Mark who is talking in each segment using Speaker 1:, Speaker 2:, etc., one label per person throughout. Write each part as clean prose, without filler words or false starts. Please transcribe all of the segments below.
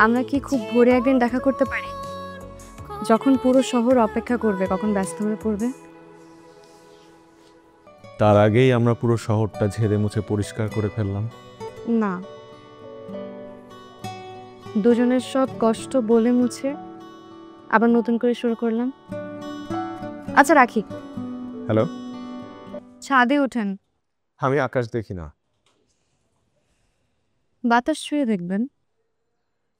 Speaker 1: আমরা কি খুব ভোরে একদিন দেখা করতে পারি, যখন পুরো শহর অপেক্ষা করবে, কখন ব্যস্ত হয়ে পড়বে?
Speaker 2: তার আগেই আমরা পুরো শহরটা ঝেড়ে মুছে পরিষ্কার করে ফেললাম।
Speaker 1: না, দুজনের সব কষ্ট বলে মুছে আবার নতুন করে শুরু করলাম। আচ্ছা রাখি।
Speaker 2: হ্যালো,
Speaker 1: ছাদে ওঠেন,
Speaker 2: আমি আকাশ দেখি না,
Speaker 1: বাতাস ছুঁয়ে দেখবেন।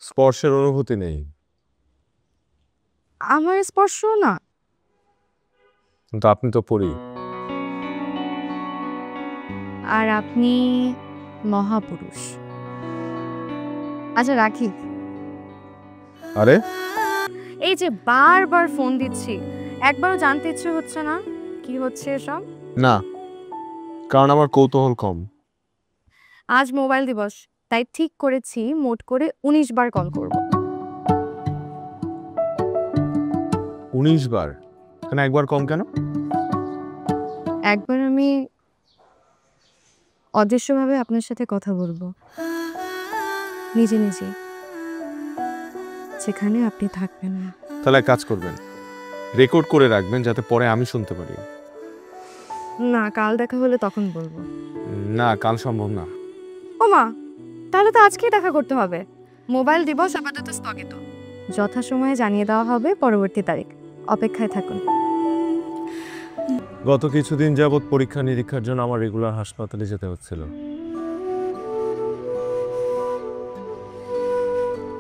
Speaker 2: স্পর্শের অনুভূতি নেই।
Speaker 1: আমার স্পর্শ না।
Speaker 2: কিন্তু আপনি তো পড়ি।
Speaker 1: আর আপনি মহাপুরুষ। আচ্ছা রাখি।
Speaker 2: আরে
Speaker 1: এই যে বারবার ফোন দিচ্ছি, একবারও জানতে ইচ্ছে হচ্ছে না কি হচ্ছে এসব?
Speaker 2: না, কারণ আমার কৌতূহল কম।
Speaker 1: আজ মোবাইল দিবস, তাই ঠিক করেছি মোট করে 19 বার কল করব।
Speaker 2: 19 বার? কেন একবার কম কেন?
Speaker 1: একবার আমি অদৃশ্যভাবে আপনার সাথে কথা বলবো, নিজে নিজে, যেখানে আপনি থাকবেন না।
Speaker 2: তাহলে এক কাজ করবেন, রেকর্ড করে রাখবেন যাতে পরে আমি শুনতে পারি।
Speaker 1: না, কাল দেখা হলে তখন বলবো।
Speaker 2: না, কাল সম্ভব না।
Speaker 1: ওমা, তাহলে তো আজকেই দেখা করতে হবে। মোবাইল দিবস আপাতত স্থগিত, যথাসময়ে জানিয়ে দেওয়া হবে পরবর্তী তারিখ। অপেক্ষায় থাকুন।
Speaker 2: গত কিছুদিন যাবৎ পরীক্ষা নিরীক্ষার জন্য আমার রেগুলার হাসপাতালে যেতে হচ্ছিল।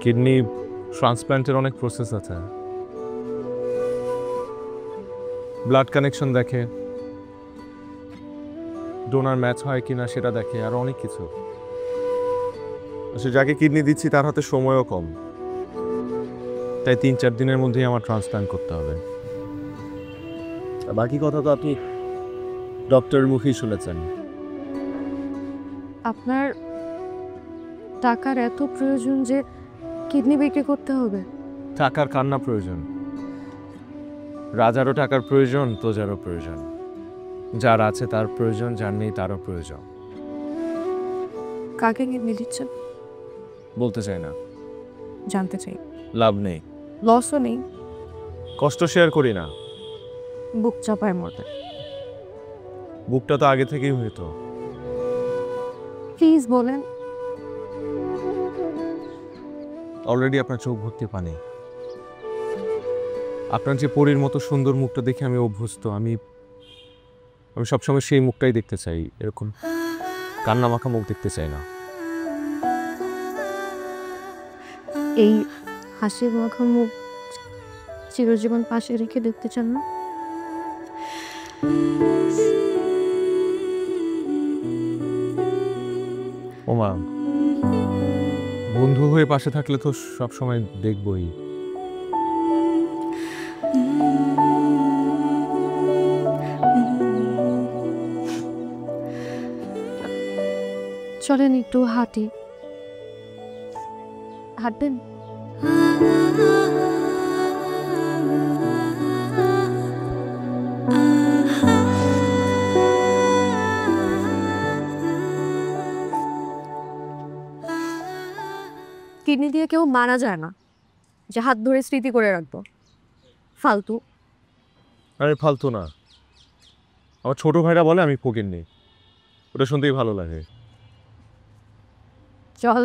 Speaker 2: কিডনি ট্রান্সপ্ল্যান্টের অনেক প্রসেস আছে। ব্লাড কানেকশন দেখে, ডোনার ম্যাচ হয় কিনা সেটা দেখে, আর অনেক কিছু। যাকে কিডনি দিচ্ছি তার হাতে সময়ও কম, তাই 3-4 দিনের মধ্যেই আমার ট্রান্সপ্ল্যান্ট করতে হবে। বাকি কথা তো আপনি ডক্টরের মুখেই শুনেছেন।
Speaker 1: আপনার টাকার এত প্রয়োজন যে কিডনি বিক্রি করতে হবে?
Speaker 2: টাকার কান্না প্রয়োজন, রাজারও টাকার প্রয়োজন, প্রজারও প্রয়োজন। যার আছে তার প্রয়োজন, যার নেই তারও প্রয়োজন।
Speaker 1: কাকে কিডনি দিচ্ছেন?
Speaker 2: বলতে চাই না,
Speaker 1: জানতে চাই।
Speaker 2: লাভ নেই।
Speaker 1: লসও নেই,
Speaker 2: কষ্ট শেয়ার করি না।
Speaker 1: বুক চাপায় মরবে।
Speaker 2: বুকটা তো আগে থেকেই হইতো।
Speaker 1: প্লিজ বলেন।
Speaker 2: অলরেডি আপনার চোখ ভর্তি পানি। আপনার যে পরীর মতো সুন্দর মুখটা দেখে আমি অভ্যস্ত। আমি সবসময় সেই মুখটাই দেখতে চাই, এরকম কান্না মাখা মুখ দেখতে চাই না।
Speaker 1: এই হাসি মাখা মুখ চিরজীবন পাশে রেখে দেখতে চান না?
Speaker 2: ওমা, বন্ধু হয়ে পাশে থাকলে তো সবসময় দেখবই।
Speaker 1: চলেন একটু হাঁটি। হাঁটবেন? কিডনি দিয়ে কেউ মারা যায় না যে হাত ধরে স্মৃতি করে রাখবো। ফালতু।
Speaker 2: আরে ফালতু না, আমার ছোট ভাইরা বলে আমি ফকির নেই, ওটা শুনতেই ভালো লাগে।
Speaker 1: চল।